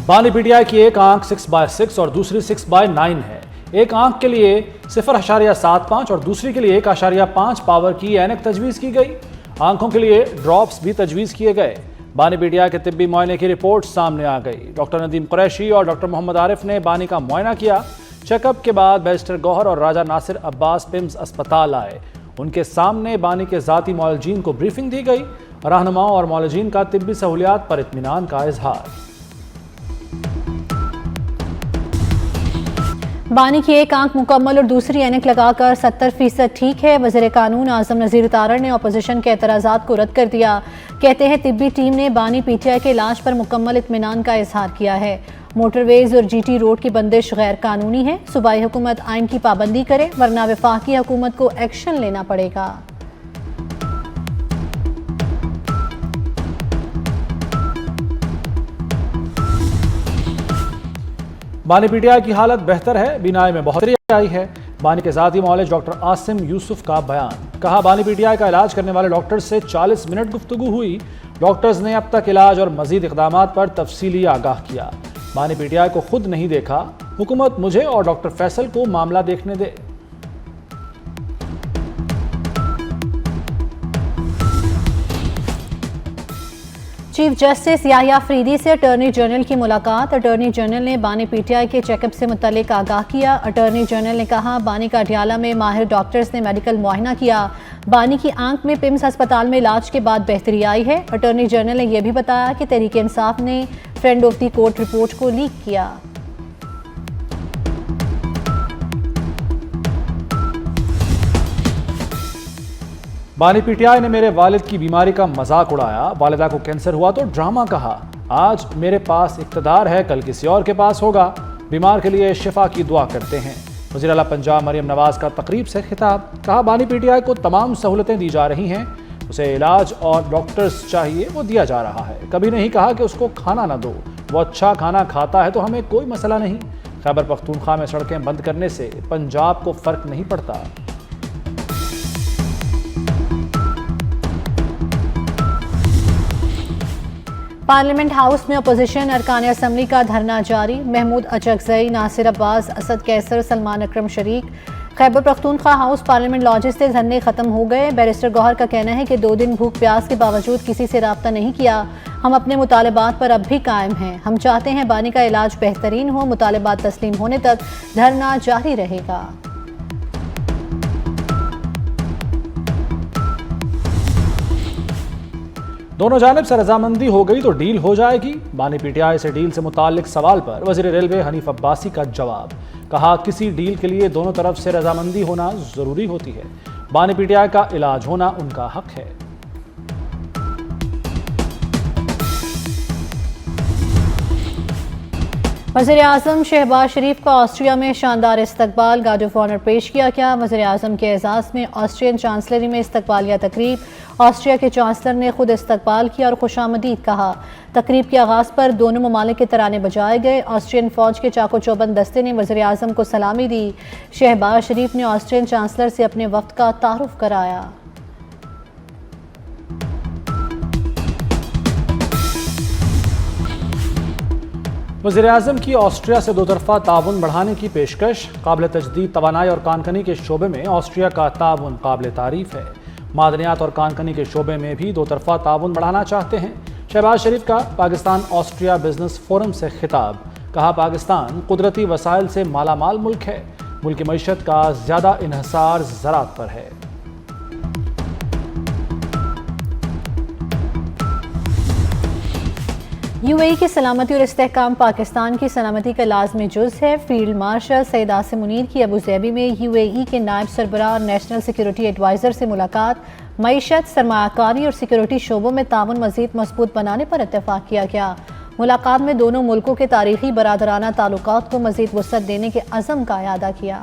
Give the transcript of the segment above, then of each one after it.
बानी पीटीआई की एक आंख 6/6 और दूसरी 6/9 है। एक आंख के लिए 0.75 और दूसरी के लिए 1.5 पावर की ऐनक तजवीज़ की गई। आंखों के लिए ड्रॉप्स भी तजवीज़ किए गए। बानी पीटीआई के तिब्बी मुआयने की रिपोर्ट सामने आ गई। डॉक्टर नदीम कुरैशी और डॉक्टर मोहम्मद आरिफ ने बानी का मुआयना किया। चेकअप के बाद बैरिस्टर गौहर और राजा नासिर अब्बास पिम्स अस्पताल आए। उनके सामने बानी के ज़ाती मौलजीन को ब्रीफिंग दी गई। रहनुमाओं और मौलजीन का तिब्बी सहूलियात पर इत्मीनान का इजहार। बानी की एक आंख मुकम्मल और दूसरी ऐनक लगाकर 70% ठीक है। वज़ीर कानून आज़म नज़ीर तारड़ ने अपोजिशन के एतराज़ात को रद्द कर दिया। कहते हैं तिब्बी टीम ने बानी पीटीआई के इलाज पर मुकम्मल इत्मीनान का इजहार किया है। मोटरवेज और जीटी रोड की बंदिश गैर कानूनी है। सूबाई हुकूमत आइन की पाबंदी करे वरना वफाकी हुकूमत को एक्शन लेना पड़ेगा। बानी पीटीआई की हालत बेहतर है। बीनाई में बढ़ोतरी आई है। बानी के ज़ाती मौलज डॉक्टर आसिम यूसुफ का बयान। कहा, बानी पीटीआई का इलाज करने वाले डॉक्टर से 40 मिनट गुफ्तगू हुई। डॉक्टर्स ने अब तक इलाज और मजीद इकदाम पर तफसीली आगाह किया। बानी पीटीआई को खुद नहीं देखा। हुकूमत मुझे और डॉक्टर फैसल को मामला देखने दे। चीफ जस्टिस याहिया अफरीदी से अटॉर्नी जनरल की मुलाकात। अटॉर्नी जनरल ने बानी पीटीआई के चेकअप से मुतल्लिक आगाह किया। अटॉर्नी जनरल ने कहा, बानी का अडियाला में माहिर डॉक्टर्स ने मेडिकल मुआयना किया। बानी की आंख में पिम्स अस्पताल में इलाज के बाद बेहतरी आई है। अटॉर्नी जनरल ने यह भी बताया कि तहरीक इंसाफ ने friend of the court report को लीक किया। बानी पीटीआई ने मेरे वालिद की बीमारी का मजाक उड़ाया। वालिदा को कैंसर हुआ तो ड्रामा कहा। आज मेरे पास इख्तिदार है, कल किसी और के पास होगा। बीमार के लिए शिफा की दुआ करते हैं। वज़ीर आला पंजाब मरियम नवाज का तकरीब से खिताब। कहा, बानी पीटीआई को तमाम सहूलतें दी जा रही हैं। उसे इलाज और डॉक्टर्स चाहिए, वो दिया जा रहा है। कभी नहीं कहा कि उसको खाना ना दो। वो अच्छा खाना खाता है तो हमें कोई मसला नहीं। खैबर पख्तूनख्वा में सड़कें बंद करने से पंजाब को फ़र्क नहीं पड़ता। पार्लियामेंट हाउस में अपोजिशन अरकान असम्बली का धरना जारी। महमूद अचकजई, नासिर अब्बास, असद कैसर, सलमान अकरम शरीक। Khyber Pakhtunkhwa house parliament lodges से धरने खत्म हो गए। बैरिस्टर गौहर का कहना है कि 2 दिन भूख प्यास के बावजूद किसी से रब्ता नहीं किया। हम अपने मुतालबात पर अब भी कायम हैं। हम चाहते हैं बानी का इलाज बेहतरीन हो। मुतालबात तस्लीम होने तक धरना जारी रहेगा। दोनों जानिब से रजामंदी हो गई तो डील हो जाएगी। बानी पीटीआई से डील से मुताल्लिक सवाल पर वज़ीर रेलवे हनीफ अब्बासी का जवाब। कहा, किसी डील के लिए दोनों तरफ से रजामंदी होना जरूरी होती है। बानी पीटीआई का इलाज होना उनका हक है। वज़ीर आज़म शहबाज शरीफ का ऑस्ट्रिया में शानदार इस्तकबाल। गार्ड ऑफ ऑनर पेश किया गया। वज़ीर आज़म के एजाज़ में ऑस्ट्रियन चांसलरी में इस्तकबालिया तकरीब। ऑस्ट्रिया के चांसलर ने खुद इस्तकबाल किया और खुशामदीद कहा। तकरीब के आगाज़ पर दोनों ममालिक के तराने बजाए गए। ऑस्ट्रियन फ़ौज के चाको चौबंद दस्ते ने वज़ीर आज़म को सलामी दी। शहबाज शरीफ ने ऑस्ट्रियन चांसलर से अपने वक्त का तारुफ कराया। वज़ीर आज़म की ऑस्ट्रिया से दोतरफा ताउन बढ़ाने की पेशकश। काबिल तजदीद तवानाई और कानकनी के शोबे में ऑस्ट्रिया का ताउन काबिल तारीफ है। मादनियात और कानकनी के शोबे में भी दोतरफा ताउन बढ़ाना चाहते हैं। शहबाज शरीफ का पाकिस्तान ऑस्ट्रिया बिजनेस फोरम से खिताब। कहा, पाकिस्तान कुदरती वसाइल से मालामाल मुल्क है। मुल्क की मईशत का ज़्यादा इन्हसार ज़राअत पर है। यूएई की सलामती और इस्तेहकाम पाकिस्तान की सलामती का लाज़मी जुज़ है। फील्ड मार्शल सैयद आसिम मुनीर की अबू ज़ैबी में यूएई के नायब सरबराह और नेशनल सिक्योरिटी एडवाइज़र से मुलाकात। मईशत, सरमायाकारी और सिक्योरिटी शोबों में ताउन मज़ीद मजबूत बनाने पर इत्तेफाक किया गया। मुलाकात में दोनों मुल्कों के तारीखी बरादराना ताल्लुकात को मज़ीद वुसअत देने के अज़म का इआदा किया।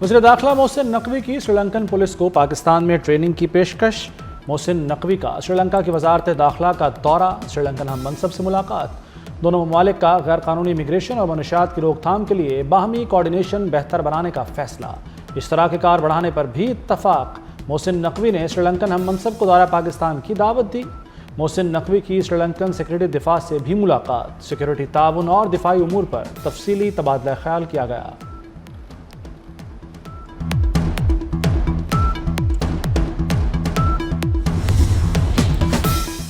वज़ीर दाखिला मोहसिन नकवी की श्रीलंकन पुलिस को पाकिस्तान में ट्रेनिंग की पेशकश। मोहसिन नकवी का श्रीलंका की वजारत दाखिला का दौरा। श्रीलंकन हम मनसब से मुलाकात। दोनों ममालिक का गैर कानूनी इमिग्रेशन और मनशियात की रोकथाम के लिए बाहमी कोऑर्डिनेशन बेहतर बनाने का फैसला। इश्तराक कार बढ़ाने पर भी इत्तफाक। मोहसिन नकवी ने श्रीलंकन हम मनसब को दौरा पाकिस्तान की दावत दी। मोहसिन नकवी की श्रीलंकन सेक्रेटरी दिफा से भी मुलाकात, सिक्योरिटी ताउन और दिफाई उमूर पर तफसीली तबादला ख्याल किया गया।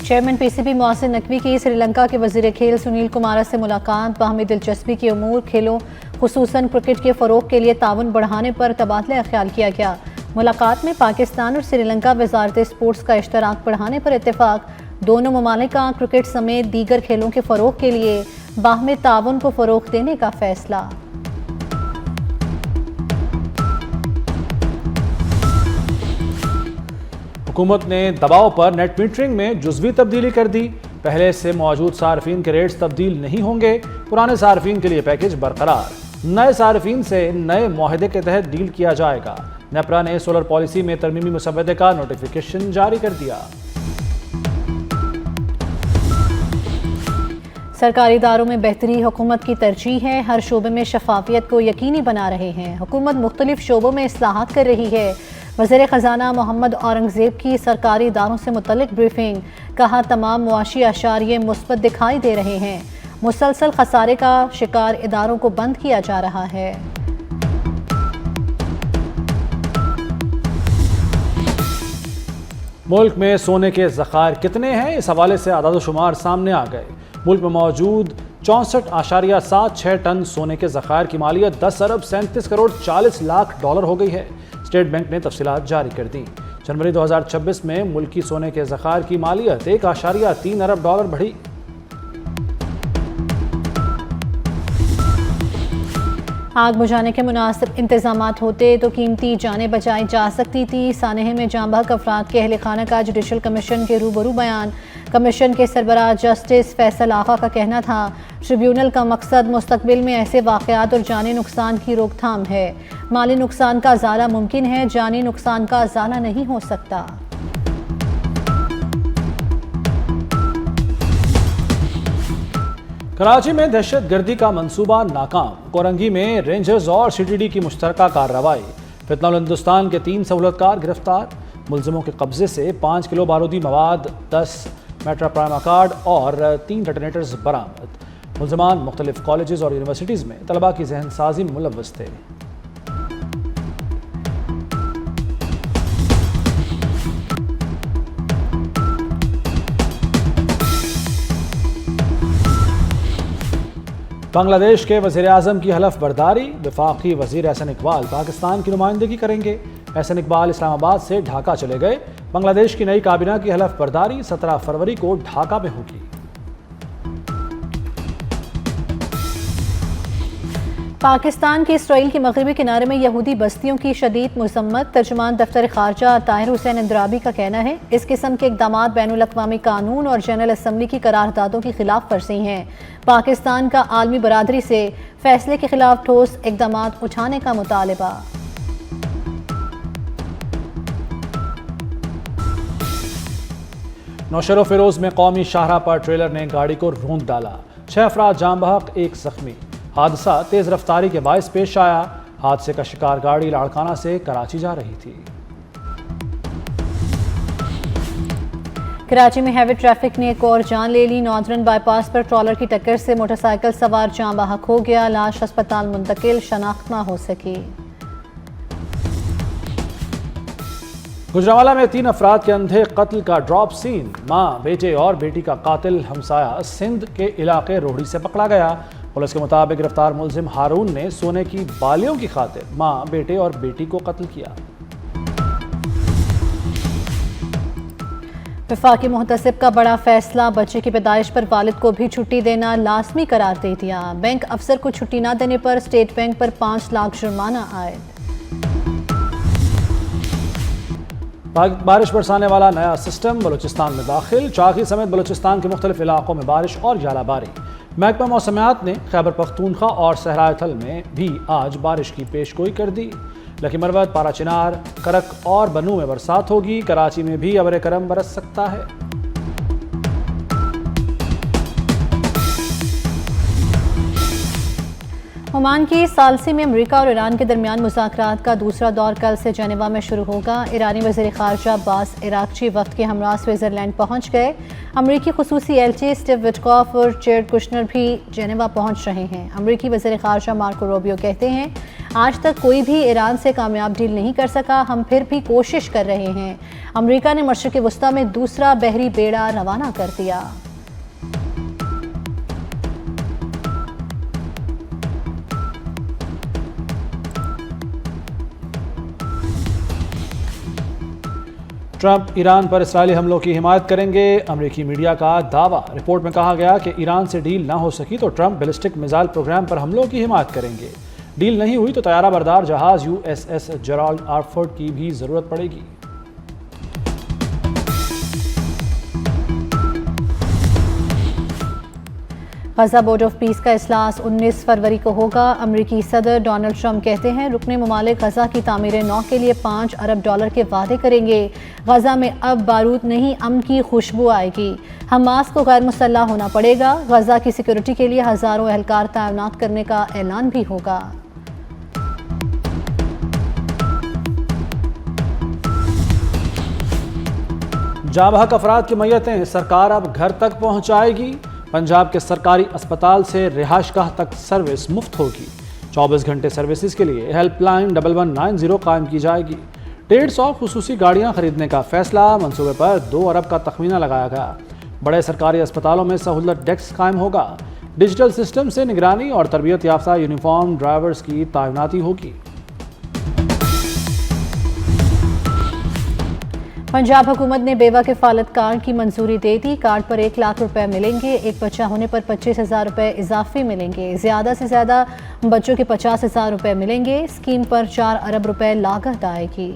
चेयरमैन पीसीबी मोहसिन नकवी की श्रीलंका के वजीर खेल सुनील कुमार से मुलाकात, बाहमी दिलचस्पी के उमूर, खेलों खुसूसन क्रिकेट के फ़रोग के लिए ताउन बढ़ाने पर तबादला ख्याल किया गया। मुलाकात में पाकिस्तान और श्रीलंका वजारत स्पोर्ट्स का इश्तराक बढ़ाने पर इत्तेफाक। दोनों ममालिक का क्रिकेट समेत दीगर खेलों के फ़रोग के लिए बाहमी ताउन को फ़रोग देने का फैसला। हुकूमत ने दबाव पर नेट मीटरिंग में जुज़वी तब्दीली कर दी। पहले से मौजूद सार्फिन के रेट्स तब्दील नहीं होंगे। पुराने सार्फिन के लिए पैकेज बरकरार। नए सार्फिन से नए मुआहदे के तहत डील किया जाएगा। नेपरा ने सोलर पॉलिसी में तरमीमी मुसव्वदे का नोटिफिकेशन जारी कर दिया। सरकारी इदारों में बेहतरी हुकूमत की तरजीह है। हर शोबे में शफाफियत को यकीनी बना रहे हैं। हुकूमत मुख्तलिफ शोबों में इस्लाहात कर रही है। वज़ीर ख़जाना मोहम्मद औरंगज़ेब की सरकारी इदारों से मुतल्लिक ब्रीफिंग, कहा तमाम मुआशी आशारिये मुस्बत दिखाई दे रहे हैं। मुसलसल खसारे का शिकार इदारों को बंद किया जा रहा है। मुल्क में सोने के ज़खायर कितने हैं, इस हवाले से आदाद-ओ-शुमार सामने आ गए। मुल्क में मौजूद 64.76 टन सोने के ज़खायर की मालियत 10 अरब 37 करोड़ 40 लाख डॉलर हो गई है। स्टेट बैंक ने तफसीलात जारी कर दी। जनवरी 2026 में मुल्की सोने के ज़खायर की मालियत 1.3 अरब डॉलर बढ़ी। आग बुझाने के मुनासिब इंतजामात होते तो कीमती जानें बचाई जा सकती थी। सानहे में जाँ बहक अफराद के अहल खाना का जुडिशल कमीशन के रूबरू बयान। कमीशन के सरबराह जस्टिस फैसल आगा का कहना था, ट्रिब्यूनल का मकसद मुस्तकबिल में ऐसे वाक़यात और जानी नुकसान की रोकथाम है। माली नुकसान का अज़ाला मुमकिन है, जानी नुकसान का अज़ाला नहीं हो सकता। कराची में दहशत गर्दी का मंसूबा नाकाम। कोरंगी में रेंजर्स और सीटीडी की मुश्तरका कार्रवाई। फितनल हिंदुस्तान के 3 सहूलतकार गिरफ्तार। मुलजिमों के कब्जे से 5 किलो बारूदी मवाद, 10 मेट्रा प्राइमा कार्ड और 3 डेटोनेटर्स बरामद। मुलजमान मुख्तलिफ कॉलेजेस और यूनिवर्सिटीज़ में तलबा की जहन साजी में मुलव्वस थे। बांग्लादेश के वज़ीर आज़म की हलफ बर्दारी। वफाकी वज़ीर एहसन इकबाल पाकिस्तान की नुमाइंदगी करेंगे। एहसन इकबाल इस्लामाबाद से ढाका चले गए। बांग्लादेश की नई काबीना की हलफ बर्दारी 17 फरवरी को ढाका में होगी। पाकिस्तान के इसराइल के मगरबी किनारे में यहूदी बस्तियों की शदीद मजम्मत। तर्जुमान दफ्तर खारजा ताहिर हुसैन इंद्राबी का कहना है, इस किस्म के इक़दामात बैनुल अक़वामी कानून और जनरल असम्बली की करारदादों की खिलाफ वर्जी हैं। पाकिस्तान का आलमी बरादरी से फैसले के खिलाफ ठोस इक़दामात उठाने का मुतालबा। नौशेरो फिरोज में कौमी शाहराह पर ट्रेलर ने गाड़ी को रौंद डाला। 6 अफराद जाँ बहक, 1 जख्मी। हादसा तेज रफ्तारी के बायस पेश आया। हादसे का शिकार गाड़ी लाड़काना से कराची जा रही थी। कराची में हैवी ट्रैफिक ने एक और जान ले ली। नॉर्दर्न बाईपास पर ट्रॉलर की टक्कर से मोटरसाइकिल सवार जाँ बहक हो गया। लाश अस्पताल मुंतकिल, शनाख्त ना हो सकी। गुजरांवाला में 3 अफराद के अंधे कत्ल का ड्रॉप सीन। मां, बेटे और बेटी का कातिल हमसाया सिंध के इलाके रोहड़ी से पकड़ा गया। पुलिस के मुताबिक गिरफ्तार मुलजिम हारून ने सोने की बालियों की खातिर मां, बेटे और बेटी को कत्ल किया। वफाकी मुहतसिब का बड़ा फैसला, बच्चे की पैदाइश पर वालिद को भी छुट्टी देना लाजमी करार दे दिया। बैंक अफसर को छुट्टी न देने पर स्टेट बैंक पर 5 लाख जुर्माना आयद। बारिश बरसाने वाला नया सिस्टम बलूचिस्तान में दाखिल। चाकी समेत बलूचिस्तान के मुख्तलिफ इलाकों में बारिश और जालाबारी। महकमा मौसमियात ने खैबर पख्तूनख्वा और सहराय थल में भी आज बारिश की पेशगोई कर दी। लकी मरवत, पाराचिनार, करक और बनू में बरसात होगी। कराची में भी अबर करम बरस सकता है। ओमान की सालसी में अमेरिका और ईरान के दरमियान मुज़ाकरात का दूसरा दौर कल से जेनेवा में शुरू होगा। ईरानी वज़ीर ख़ारजा अब्बास इराक़ची वफ़द के हमरा स्विट्ज़रलैंड पहुँच गए। अमरीकी ख़ुसूसी एलची स्टीव विटकॉफ और जेरेड कुशनर भी जेनेवा पहुँच रहे हैं। अमरीकी वज़ीर ख़ारजा मार्को रूबियो कहते हैं, आज तक कोई भी ईरान से कामयाब डील नहीं कर सका, हम फिर भी कोशिश कर रहे हैं। अमरीका ने मशरिक़ वस्ता में दूसरा बहरी बेड़ा रवाना कर दिया। ट्रंप ईरान पर इस्राएली हमलों की हिमायत करेंगे, अमेरिकी मीडिया का दावा। रिपोर्ट में कहा गया कि ईरान से डील ना हो सकी तो ट्रंप बैलिस्टिक मिसाइल प्रोग्राम पर हमलों की हिमायत करेंगे। डील नहीं हुई तो तैयारा बरदार जहाज USS जेराल्ड आर फोर्ड की भी जरूरत पड़ेगी। गजा बोर्ड ऑफ पीस का इजलास 19 फरवरी को होगा। अमरीकी सदर डोनाल्ड ट्रंप कहते हैं, रुकने ममालिक गजा की तामीर नौ के लिए $5 अरब के वादे करेंगे। गजा में अब बारूद नहीं, अमन की खुशबू आएगी। हमास को गैर मुसल्लह होना पड़ेगा। गजा की सिक्योरिटी के लिए हज़ारों एहलकार तैनात करने का ऐलान भी होगा। जाँ बहक अफराद की मैयतें सरकार अब घर तक पहुँचाएगी। पंजाब के सरकारी अस्पताल से रिहाइशगाह तक सर्विस मुफ्त होगी। 24 घंटे सर्विसेज के लिए हेल्पलाइन 1190 कायम की जाएगी। 150 खुसूसी गाड़ियां खरीदने का फैसला, मंसूबे पर 2 अरब का तखमीना लगाया गया। बड़े सरकारी अस्पतालों में सहूलत डेस्क कायम होगा। डिजिटल सिस्टम से निगरानी और तरबियत याफ्ता यूनिफॉर्म ड्राइवर्स की तैनाती होगी। पंजाब हुकूमत ने बेवा किफालत कार्ड की मंजूरी दे दी। कार्ड पर 1 लाख रुपए मिलेंगे। एक बच्चा होने पर 25,000 रुपए इजाफी मिलेंगे। ज़्यादा से ज़्यादा बच्चों के 50,000 रुपए मिलेंगे। स्कीम पर 4 अरब रुपए लागत आएगी।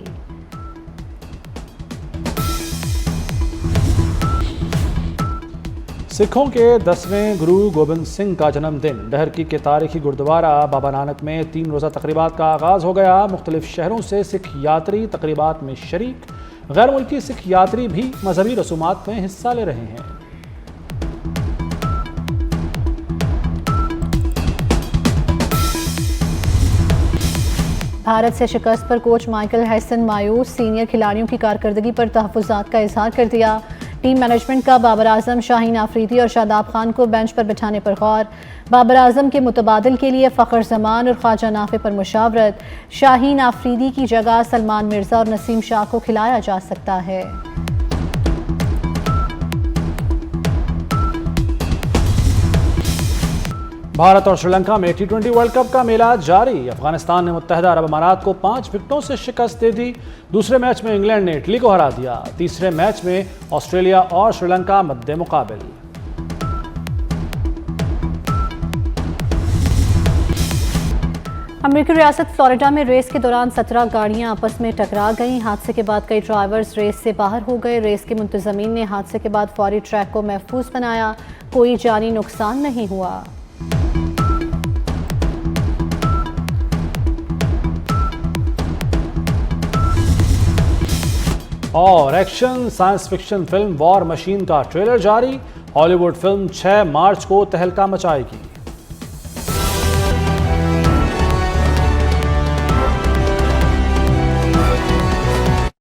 सिखों के 10वें गुरु गोबिंद सिंह का जन्मदिन डहरकी के तारीखी गुरुद्वारा बाबा नानक में 3 रोज़ा तकरीबात का आगाज़ हो गया। मुख्तलिफ शहरों से सिख यात्री तकरीबात में शरीक। गैर मुल्की सिख यात्री भी मजहबी रसूमात में हिस्सा ले रहे हैं। भारत से शिकस्त पर कोच माइकल हैसन मायूस। सीनियर खिलाड़ियों की कारकर्दगी पर तहफ़्फ़ुज़ात का इजहार कर दिया। टीम मैनेजमेंट का बाबर आजम, शाहीन आफरीदी और शादाब खान को बेंच पर बिठाने पर गौर। बाबर आजम के मुतबादिल के लिए फ़खर जमान और ख्वाजा नाफे पर मुशावरत। शाहीन आफरीदी की जगह सलमान मिर्ज़ा और नसीम शाह को खिलाया जा सकता है। भारत और श्रीलंका में T20 वर्ल्ड कप का मेला जारी। अफगानिस्तान ने मुत्तहदा अरब अमारात को 5 विकेटों से शिकस्त दे दी। दूसरे मैच में इंग्लैंड ने इटली को हरा दिया। तीसरे मैच में ऑस्ट्रेलिया और श्रीलंका मद्दे मुकाबिल। अमेरिकी रियासत फ्लोरिडा में रेस के दौरान 17 गाड़ियां आपस में टकरा गईं। हादसे के बाद कई ड्राइवर्स रेस से बाहर हो गए। रेस के मुंतजमीन ने हादसे के बाद फौरी ट्रैक को महफूज बनाया। कोई जानी नुकसान नहीं हुआ। और action science fiction film war machine का ट्रेलर जारी। हॉलीवुड फिल्म 6 मार्च को तहलका मचाएगी।